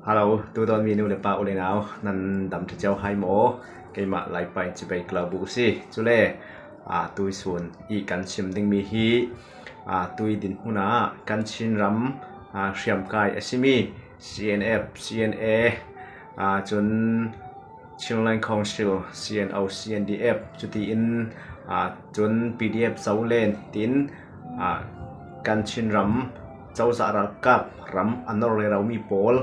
Hello, tu don minu le pa ule nau nan dam tu chau hai mo ke ma lai pai chi bai kla bu si chu le tui sun I kan chim ding mi hi tui din huna kan chin ram hriam kai asimi CNF CNA chun Children Council CNO CNDF chu ti in chun PDF sau len tin kan chin ram chau za ra kap ram anor le rau mi pol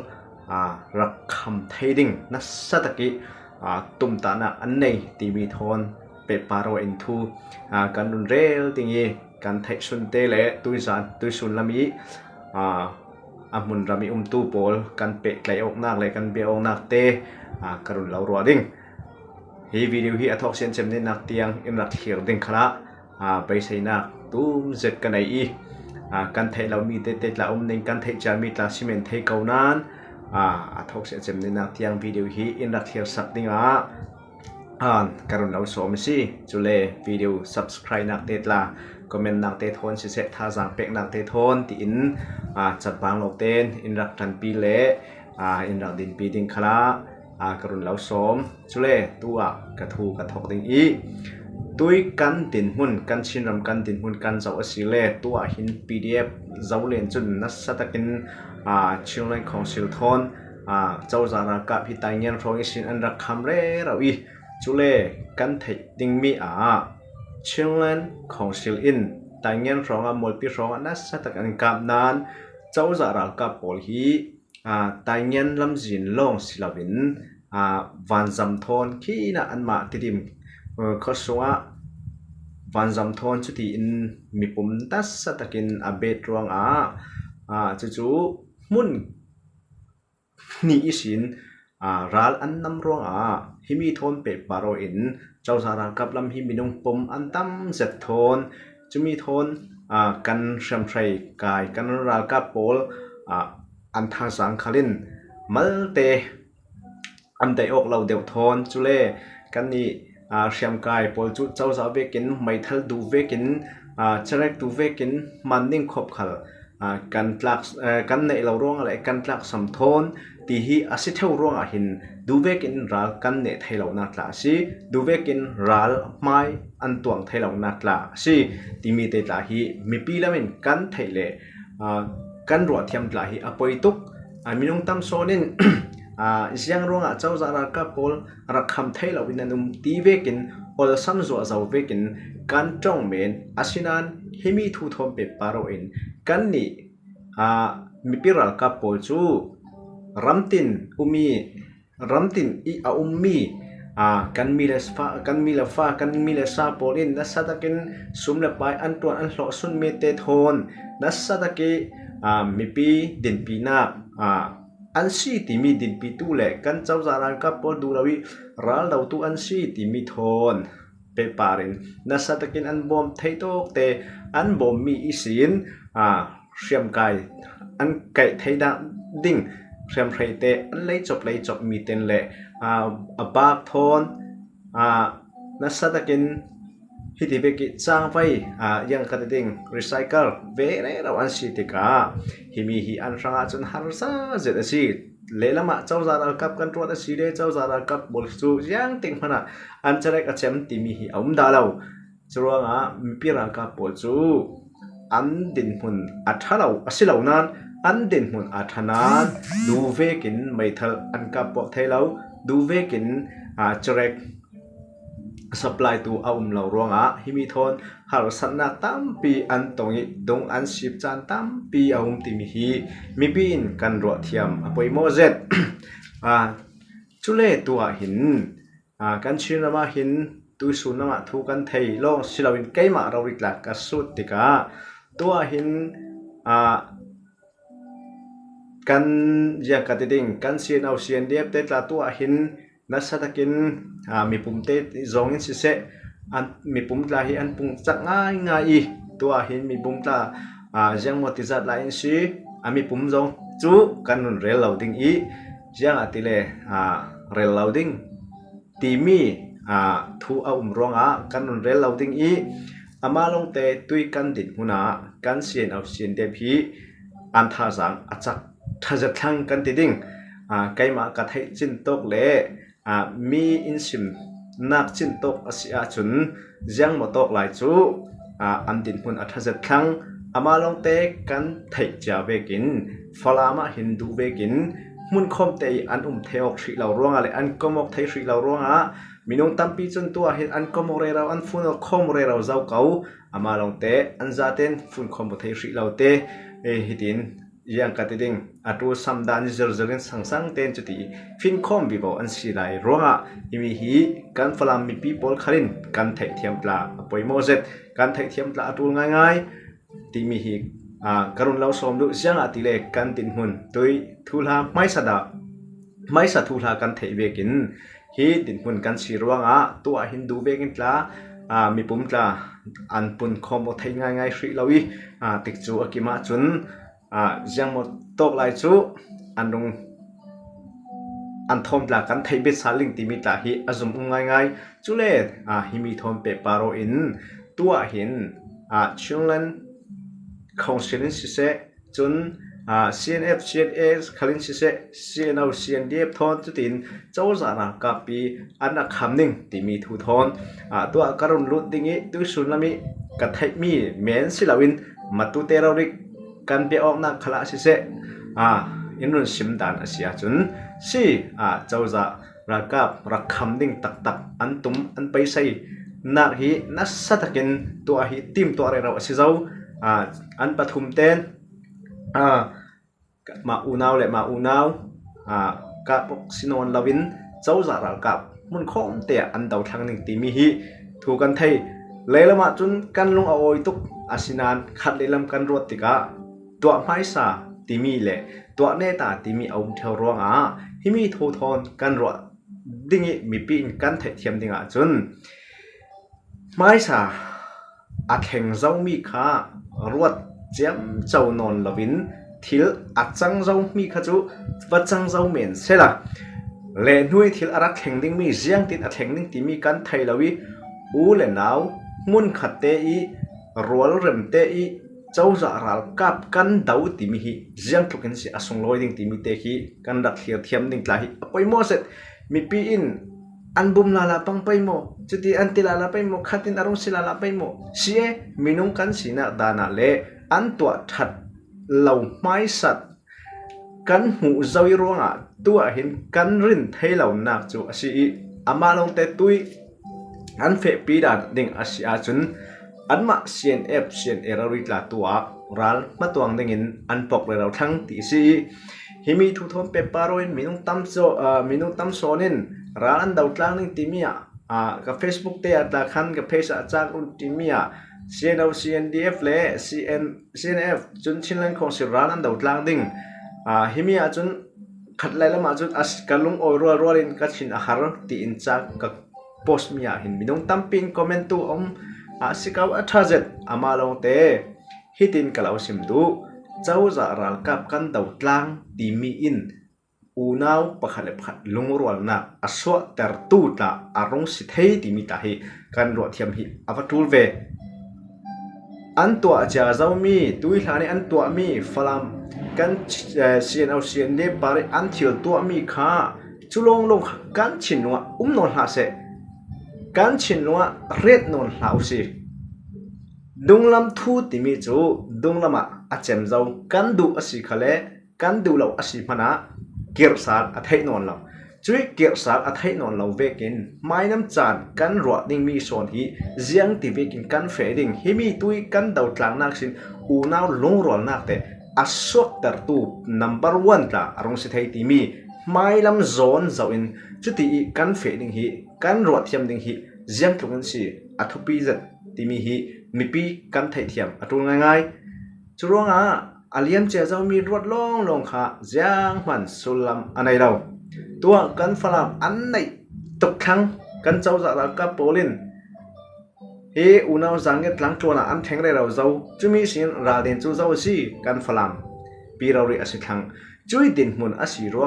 rak kham thading na sataki tumta na annei ti mi thon pe paro into kan run rel tingi kan thai sun te le tui sun lami amun rami tu pol kan pe klai ok nak le kan be ok nak te karun lau ro ding hi video hi athok sen chem ne nak tiang in rak thir ding khala bai sai nak tum zet kan ai kan thai lau mi te tla ning kan thai jan mi tla cement thai kaunan athok sen chem ne nak tiang video hi in rak thir sak ding karun lau som si chule video subscribe nak te tla comment nak te thon si se tha jang pek nak te thon ti in chat bang lok ten in rak tan pi le in rak din pi ding khala karun lau som chule tua ka thu ka thok ding I tui kan tin hun kan chin ram kan tin hun kan zau asile tua hin PDF zau len chun na satakin Children Council thon chau zara ka phi tai ngen rong isin an rak kham re rawi chule kan thai ding mi Children Council in tai ngen rong mol pi rong na satakan kap nan chau zara ka pol hi tai ngen lam jin long silawin van zam thon khi na anma tidim khoswa van zam thon chuti in mipum tas satakin abet ruang chu mun ni isin ral annam ruang himi thon pe paro in chawsara kaplam hi minung pom antam zet thon chumi thon kan sham thrai kai kan ral ka pol an tha sang khalin malte amdai ok lau deu thon chule kan ni hriam kai pol chu chawza vekin maithal du vekin charek tu vekin manning khop khal kan tlak kan nei lo rong le kan tlak sam thon ti hi asitheu rong hin du vekin ral kan ne thailo na tla si du vekin ral mai an tuang thailo na tla si ti mi te tla hi mi pi lamin kan thaile kan ro thiam tla hi apoi tuk minung tam sonin siang ronga chau zara ka pol rakham thailo winanum ti vekin ol sam zo zau vekin kan tong men asinan himi thu thom pe paro in kan ni mipiral ka pol chu ramtin I ummi kan mi le sa polin na satakin sumle pai an tuan an hlo sun me te thon na sataki mipi din pina an si ti mi din pi tu le kan chau zaran ka pol du rawi ral dau tu an si ti mi thon pe parin na satakin an bom thei tok te an bom mi isin hriam kai an kai thei da ding hriam threi te an lei chop mi ten le abak thon na satakin hiti beki chang vai yang ka ding recycle ve re raw an si te ka himi hi an ranga chun har sa zet asi lelama chawzara kap kan ro da si le chawzara kap bol chu yang ting phana an charek a chem ti mi hi om da lo chuanga mipira ka pol chu an din hun athalo asilo nan an din hun athanan du vekin maithal an ka po thailo du vekin charek supply to lau ronga himi thon har sanna tampi an tongi dong an ship chan tampi ti mi hi mi bin kan ro thiam apoi mo zet chule tua hin kan chinama hin tu sunama thu kan thei long silawin keima rawik la ka sut tika tua hin kan ya katiding kan CNO CNDF te tla tua hin nasatakin mipum te zongin si se mipum tla hi an pung chak ngai tua hin mipum tla jang motizat lain si mipum zong chu kanun rel loading jang atile rel loading ti mi thu ronga kanun rel loading amalong te tui kan din huna kan CNO CNDF hi an tha jang achak thajat thang kan ti ding ไกมากะไทจินตกเลมีอินชิมนักจินตกอาศิอาจุนยังมตกหลายจูอันดินหุ่นอัฐเจทังอามาลงเตกันไทจาเวกินฟลามาฮินดูเวกินมุนคอมเตอันเทออกทรีเหล่าร่วงอะไรอันก็มอกไทยทรีเหล่าร่วงมีน้องตั้มปีจนตัวเห็นอันก็มอกเรเราอันฟุนคอมเรเราเจ้าเก่าอามาลงเตอันซาเตนฟุนคอมไทยทรีเหล่าเตฮิดินยังกัดดิ่งอัตรูสัมดานิจร์จริญสังเตนจุดที่ฟินคอมบิบอันสีไลร่วงอิมิฮีกันฟลามมีปีโพลคารินกันไทยเทียมปลาปอยโมเซตกันไทยเทียมปลาอัตรูง่ายๆที่มีฮีการุณเราสมดุยังอติเลกันตินหุ่นโดยทุลาไม่สะดาไม่สะทุลากันไทยเวกินฮีตินหุ่นกันสีร่วงตัวหินดูเวกินปลามีปุ่มปลาอันปุ่นคอมไทยง่ายๆสีเราติดจูอกิมาจุนยังหมดตกหลายจูอันดงอันทอมปลากันไทยเบสาลิงติมิตาฮีอาจุมง่ายๆจุเลฮิมีทอมเปปาโรอินตัวหินชุนลันของเชลินซิเซจนCNF CNA คลินซิเซ CNO CNDF ทอนจุดอินเจ้าสาระกับปีอันนักคำหนึ่งที่มีทุทอนตัวการุณรุดดิ่งตัวสุนลามิกัดไทยมีเมนสิลาวินมาตุเตอริกกันเปียออกนักขลาซิเซอินรุนชิมดานอาเซียจนสิเจ้าสาระกับรักคำดิ่งตักอันตุมอันไปใส่นักฮีนัสสัตกินตัวฮีทีมตัวอะไรเราอาศัยเจ้าอันปฐุมเต้นมาอูนาวและมาอูนาวกับสินวนลาวินเจ้าสาระกับมุนข้อมเตะอันดาวทางหนึ่งตีมีฮีถูกกันไทยเลยละมาจนกันลงเอาไว้ตุกอาศินานขัดเลยลำกันรวดติกาตัวไม้สาตีมีเละตัวเนตาตีมีเอาเทวรวงฮิมีโททอนกันรวดดิ่งมีปีนกันไทยเทียมดิ่งจนไม้สาอัดแห่งเจ้ามีข้ารวดเจียมเจ้านอนลวินทิลอัดจังเจ้ามีข้าจูวัดจังเจ้าเหม็นเสละเลนุยทิลอารักแห่งดิ่งมีเจียงติดอัดแห่งดิ่งที่มีกันไทยลวิอูเลนาวมุนขัดเตอีรัวเริ่มเตอีเจ้าจะรัลกับกันดาวที่มีฮีเจียงทุกคนสิอาสงลอยดิ่งที่มีเตฮีกันดัดเทียเทียมดิ่งลาฮีไปโมเสตมีปีอินอันบุมลาลาปังไปโมจุดที่อันติลาลาไปโมขัดตินอารมณ์สิลาลาไปโมเสียมินุงกันสินะดานาเลอันตัวทัดเหล่าไม้สัตว์กันหูเจ้าวิรวงตัวเห็นกันรินให้เหล่านักจูอาชีอามาลงเตตุยอันเฟปีดาดิ่งอาชีอาจุนอันมา CNF CNA เราริลาตัวรัลมาตัวงดิ่งอันปกเลยเราทั้งตีซีฮิมีทุทอนเปปาโรอินมินุงตั้มโซนินร้านดาวกลางนึงทีมีกับ Facebook เตะตาคันกับเพจอาจารย์รุ่นทีมี CNO CNDF และ CNF จนชิ้นเล่นของสิร้านดาวกลางดิ่งฮิมีจนขัดไล่ละมาจนอัสกัลุงโอรัวรินกัดชินอาหารที่อินจากกับโพสต์มีหินมินุงตั้มปินคอมเมนต์ตัวสิกาวอัฐเจ็ดอามาลงเตะฮิตินกล่าวสิมดูเจ้าจะรัลกับกันดาวกลางที่มีอินอูนาวปะขะเลปะลุงรัวนักอสวะเตอร์ตูตาอารมณ์สิทธิที่มีตาฮีกันรัวเทียมฮีอวัตุลเวอันตัวเจ้าเจ้ามีตุยหานี่อันตัวมีฟลามกันเสียนเอาเสียนเดบาริอันเทียลตัวมีข้าจุลงลงกันชินวะนอนหาเสกันชินวะเร็ดนอนหาอุสิดุงลำทูที่มีจูดุงลำอาเจมเจ้ากันดูอสิขะเลกันดูเราอสิพนะเกียรสารอัฐินอนเราช่วยเกียรสารอัฐินอนเราเวกินไม่น้ำจานกันรัวดิ่งมีส่วนที่เสียงที่เวกินกันเฟดิ่งฮิมีตุยกันดาวกลางนักสินอูนาวลงรัวนักเตอสวกเตอร์ตู number 1 ละอารมณ์สิทธิที่มีไม่ลำโซนเจ้าอินจุดที่กันเฟดิ่งฮีกันรัวเทียมดิ่งฮีเสียงทุกคนสิอัทุปีจัดที่มีฮีมีปีกันไทยเทียมอัทุง่ายๆจุดว่าอาเลียมเจ้ามีรวดลงค่ะเสียงมันสุลัมอันไหนเราตัวกันฟลามอันไหนตกทั้งกันเจ้าจะรักกับโปลินอุณาวจังเกตหลังตัวน่ะอันแข็งได้เราเจ้าจุมีสิ่งราเดนจูเจ้าสิกันฟลามปีเราเรียกสิทั้งจุยดินมุนอสิรัว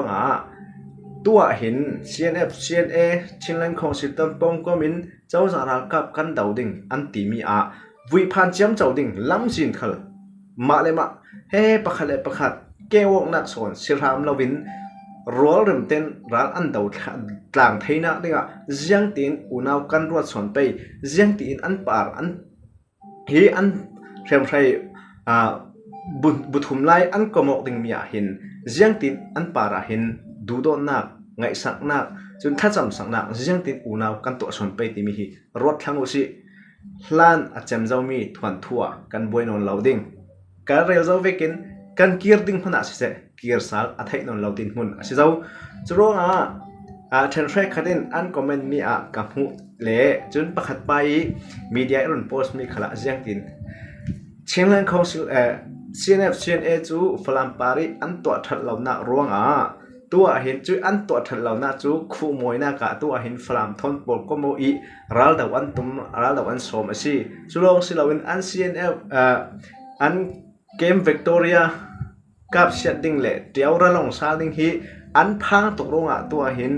ตัวเห็น CNF CNA ชินเล่นของสิตันปงก็มินเจ้าจะรักกับกันดาวดิ่งอันตีมีวิพันธ์เจียมเจ้าดิ่งล้ำสินขลมาเลยมาปะขัดเลยปะขัดเกวกนักสอนสิรามลวิน รัวเริ่มเต้นร้านอันเดาต่างไทยนักเนี่ยเจียงตีนอุณาวกันรวดสอนไปเจียงตีนอันปาร์อันเฮอันเรียมใช้บุถุมไลอันกมอกดึงมีเห็นเจียงตีนอันปาร์เห็นดูโดนนักไงสักนักจนถ้าจำสักนักเจียงตีนอุณาวกันตัวสอนไปที่มีรถทั้งอุสิลานอาจจะมีทวนทัวกันบวยนนเหลาดิ่งการเรียลเจ้าเวกินกันเกียร์ดิ่งพนักเสเกียร์สาลอัฐินนเหลาดิ่งหุ่นสิเจ้าจะร้องเทนเทรคัดดินอันคอมเมนต์มีกับหูเล่จนประคัดไปมีเดียรุ่นโพสต์มีขลังเจียงตีนเชียงรายคอนซิลCNF CNA จูฟลัมปารีอันตัวทัดเหล่านักร้องตัวเห็นจุอันตัวทัดเหล่านักจูคู่มวยนักตัวเห็นฟลัมทนปลก็โมอีรัลดาวันตุมรัลดาวันสมสิจุลองสิลาวินอัน CNF อันเกมวิกตอเรียกับเชียดดิ้งเล่เดียวระลองซาดิ้งฮีอันพังตกลงตัวเห็น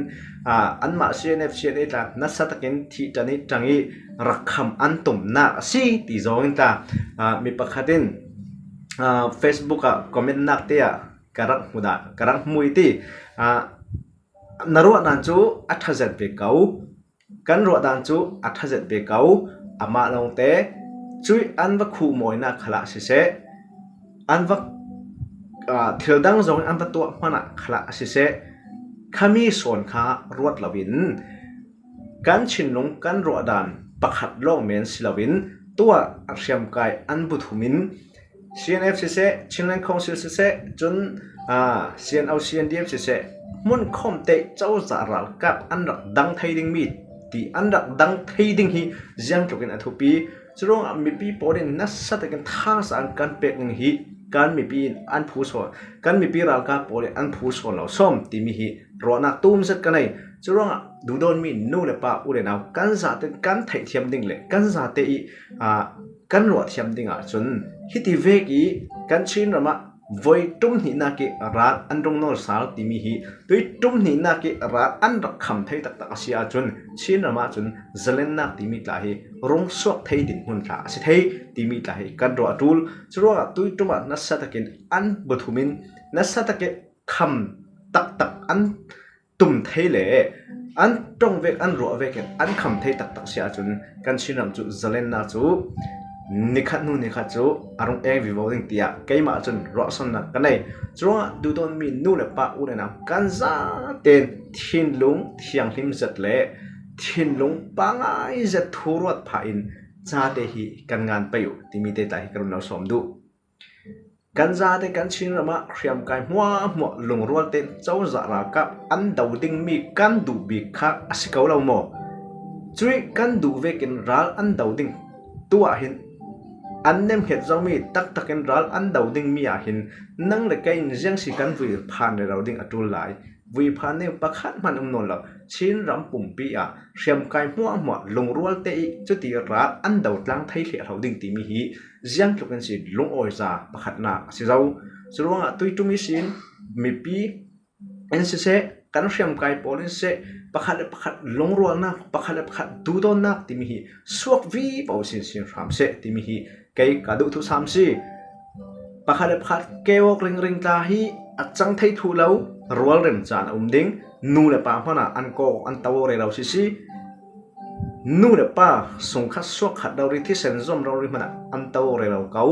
อันมา CNF CNA ตานัสตะกินที่จันจังอีรักคำอันตุ่มนักสิที่จงตามีประคัดินFacebook คอมเมนต์นักเตียกระหัวดากระมุยตีนรัวดันจูอัฐเจ็ดเบกเอากันรัวดันจูอัฐเจ็ดเบกเอาอามาลงเตจุยอันวักคู่มวยนักขลักสิเสอันวักเที่ยวดังจงอันตัวมันขลักสิเสขามีส่วนข้ารวดลวินกันชินลงกันรัวดันปักหัดโลกเมนสิลวินตัวอักษรกายอันบุถุมินCNF สิเสชินแลนด์คอนซิลสิเสจนCNDF สิเสมุนคอมเตเจ้าสารัลกับอันดักดังไทยดิ่งมีที่อันดักดังไทยดิ่งฮียังจกินอัทุปีจงมีปีปอดินนัสสัตกันท่าสารกันเป็กงฮีการมีปีอันผู้สอนการมีปีรัลกับปอดินอันผู้สอนเราส้มที่มีฮีรอนักตุ้มสักกันไหนจงดูโดนมีนู่นเลยป่าอุเรนเอากันสาเตกันไทยเทียมดิ่งเลยกันสาเตกันหลวดเทียมดิ่งจนฮิติเวกีกันชินระมาวยตุ้มหินากิรัดอันตรงโนสาลติมีฮีด้วยตุ้มหินากิรัดอันรักคำไทยตักตักเสียจนชินระมาจนเจเลนนักติมีตาฮีรงสวกไทยดินหุ่นตาสิไทยติมีตาฮีกันรัวดูลจรัวตุยตุ้มนัสสัตกินอันบุถุมินนัสสัตกิคำตักตักอันตุ่มไทยเล่อันตรงเวกอันรัวเวกอันคำไทยตักตักเสียจนกันชินรำจุเจเลนนักจูนิคัดนู่นนิคัดจูอารมณ์วิวดิ้งเตียเกี่ยมาจนรอสนักกันเลยจงดูตอนมีนู่นเลยป่าอุเรนำกันซาเต็นทิ้งลุงเที่ยงหิมจัดเล่ทิ้งลุงปังไอจัดทัวร์วัดพาอินจ้าเดฮีกันงานไปอยู่ที่มีเตตาฮิกรุณาสมดูกันจ้าเตกันชินระมาเขียมกายหัวลงรัวเต็นเจ้าจารากับอันดาวดิ้งมีกันดูบีค่ะสิเขาเราโมจุยกันดูเวกินรัลอันดาวดิ้งตัวหินอันเนมเห็ดเรามีตักตักกันรัลอันดาวดิ้งมีหินนั่งเลยกันยังสิกันวิผ่านในเราดิ้งอัตุลไลวิผ่านเนี่ยประคัดมันนนเราชินรำปุ่มปีเชียมกายหัวลงรัวเตะจุดที่รัลอันดาวลังไทยเหลียเราดิ้งตีมีฮียังจุกันสิลงออยซาประคัดนักสิเราสุดว่าตุยตุมิสินมีปีเอ็นเสกันเชียมกายโพลินเสประคัดลงรัวนักประคัดดูโดนนักตีมีฮีสวกวีปาวสินรำเสตีมีฮีเกยกระดูทุสามสิประคัดเกวกริงตาฮีอัดจังไทยทูเลารัวเริมจานดิ้งนู่นเลยป่าพนะอันโกอันตาวเรเราสินู่นเลยป่าส่งคัดสวกขัดดาวริที่เซนซอมเราริมันอันตาวเรเราเก่า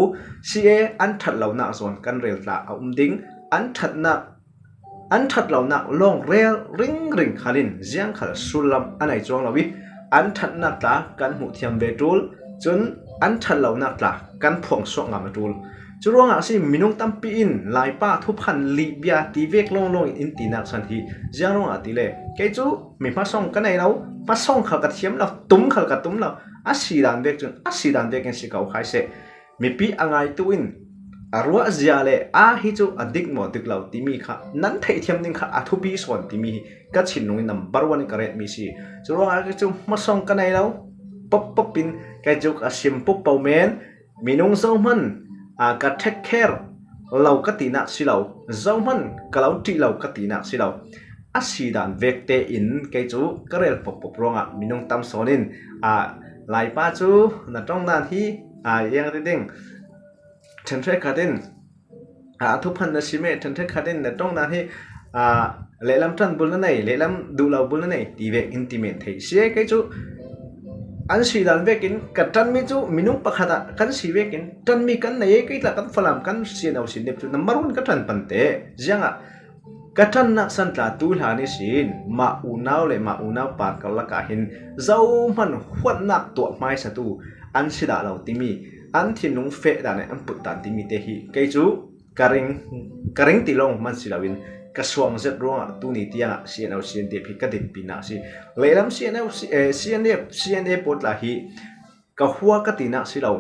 ซีเออันทัดเหล่านักส่วนกันเรลตาดิ้งอันทัดเหล่านักลงเรลริงขัดินเจียงขัดสุลัมอันไหนจวงเราวิอันทัดนักตากันหูเทียมเบตูลจนอันทัดเหล่านักตากันพ่วงสวกงามตูลจุดว่าสิมินุงตั้มปีอินลายป้าทุบพันลิเบียตีเวกลงอินตีนักสันทีเจ้าลงตีเล่แกจูมีมาส่งกันไหนเรามาส่งเขากระเทียมเราตุ้มเขากระตุ้มเราอาศิดันเวกจนอาศิดันเวกกันสิเขาขายเสมีปีอ่างไอตัวอินรัวเจียเล่ฮิจูอดิกหมดดิกเราตีมีค่ะนั้นไทยเทียมนึงค่ะทุบีส่วนตีมีกัดชินลงนัมบาร์วันกระเร็ดมีสิจุดว่าแกจูมาส่งกันไหนเราป๊บปินแกจูอาชิมปุ๊บเป่าเมนมินุงส่งมันก็เทคแคร์เราก็ตีนักสิเราเจ้ามันก็เราที่เราก็ตีนักสิเราอาศิดันเวกเตอินแกจูก็เรียกปบร้องมินุงตามโซนินหลายป้าจูนั่นตรงนั้นที่ยังติดเทนเทคคาดินทุกพันนาชิเมเทนเทคคาดินนั่นตรงนั้นที่ le lam tran bul na nei le lam du lo bul na nei ti ve intimate thei se kai chu an si dan vekin ka tan mi chu minung pakhata kan si vekin tan mi kan nei kai la kan falam kan sin au sin dep chu number 1 ka tan pante janga ka tan na san tla tu la ni sin ma unaw le ma unaw par ka la ka hin zau man hwat nak to mai sa tu an si da lo ti mi an thin nung fe da ne an put tan ti mi te hi kai chu karing ti long man si lawin ka suang zet ronga tu ni tia cnl cnd phi ka dit pina si leilam cnl cna pot la hi ka huwa ka tina si lo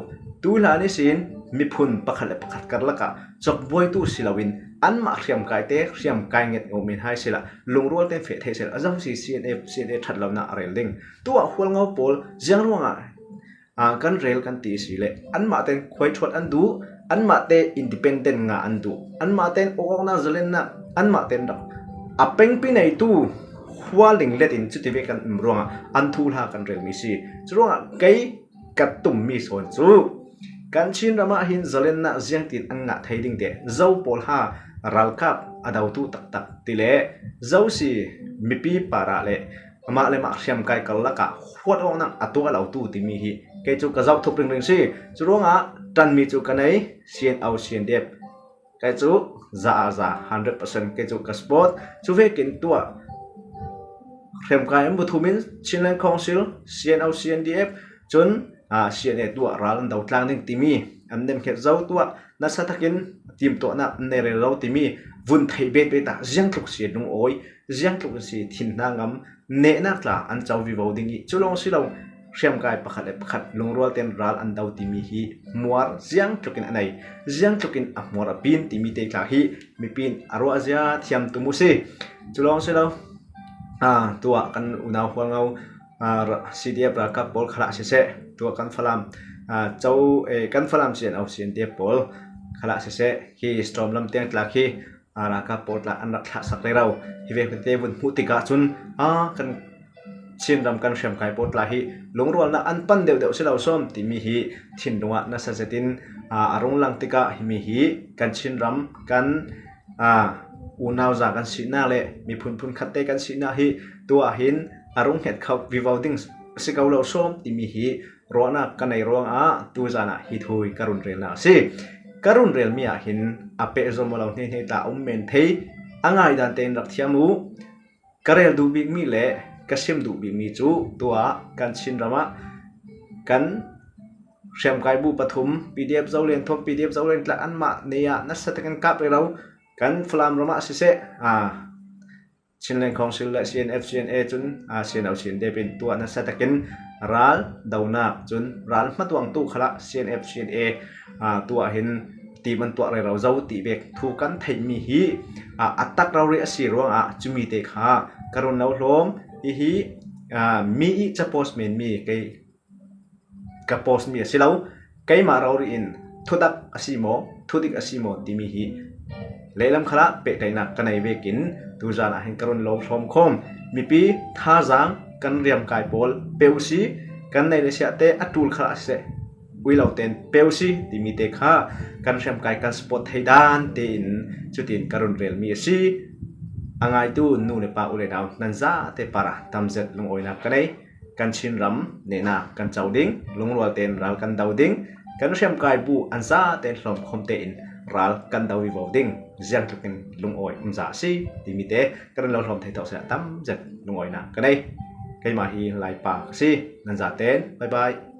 tu la ni sin mi phun pakhat kar la ka chok boy tu si lawin an ma khriam kai te khriam kai nget o min hai sila lungrol ten fe the sel azam si cna that lo na rel ding tu a hol ngau pol jang ronga kan rel kan ti si le an ma ten khoi thot an du an ma te independent nga an du an ma ten o na zalen na an ma ten da apeng pi nei tu hwa ling letin chuti ve kan ronga an thu la kan rel mi si churonga kai katum mi son chu kan chin rama hin zalen na jiang tin an nga theiding de zo pol ha ral kap adau tu tak tak tile zo si mi pi para le ama le ma khriam kai kal la ka hwat ong na atu ga lau tu ti mi hi kai chu ka zau thop ring si churonga tan mi chu kanai cn au cn dep kai chu za 100% kai chu ka sport chu ve kin tua khrem kai am bu thumin chinland council cn au cn df chun cn tua ral dau tlang ding timi amdem khet zau tua na satakin tim to na ne re lo timi vun thei bet be ta jiang tluk si dung oi jiang tluk si thin na ngam ne na tla an chau vi voting i chulong si lo khrem kai pakhat lungrol ten ral an dau timi hi muar jiang tlukin anai jiang tlukin a muar pin timi te tla hi mi pin aro azia thiam tumu se chulong se lo tua kan unaw hwangau cdf ra ka pol khala se tua kan falam chau kan falam chen au chen te pol khala se hi storm lam teng tla khi ra ka pol la an rakha sak le rau hi ve te bun mutika chun kan chin ram kan shem kai pot la hi lungrol na an pan deu se lo som ti mi hi thin runga na sa setin arung lang tika hi mi hi kan chin ram kan unaw za kan sina le mi phun khatte kan sina hi tua hin arung het khau vivoting sikau lo som ti mi hi rona kanai rong tu jana hi thui karun rel na si karun rel mi a hin ape zomolo ne ta men thei angai dan ten rak thiamu karel du big mi le kasim du big mi chu tua kan chin rama kan shem kai bu pathum pdf zaulen thop pdf zaulen tla anma neya nasatakan kap re lo kan flam rama se chinlen council la cnf cna chun cnl cn de pin tua nasatakin ral dauna chun ral matwang tu khala cnf cna tua hin ti man tua re ro zau ti bek thu kan thei mi hi atak raw re asi ro chumi te kha karun nau hlom hi mi i cha post men mi kai ka post mi silau kai ma raw ri in thudak asimo thudik asimo ti mi hi leilam khala pe taina kanai vekin tu jana hin karun lo thom khom mi pi tha jang kan riam kai pol peusi kan nei le sia te atul khala se uilau ten peusi ti mi te kha kan riam kai kan spot heidan te in chutin karun rel mi si angai tu nu ne pa ule daw nanza te para tamzet lung oina kanai kan chin ram ne na kan chauding lungrol ten ral kan dauding kan riam kai bu anza ten hlom khom te in ral kan dawi voting jiang tukin lung oi umza si timite kan lo hlom thei to sa tam zet lung oi na kanai kai ma hi lai pa si nanza ten bye bye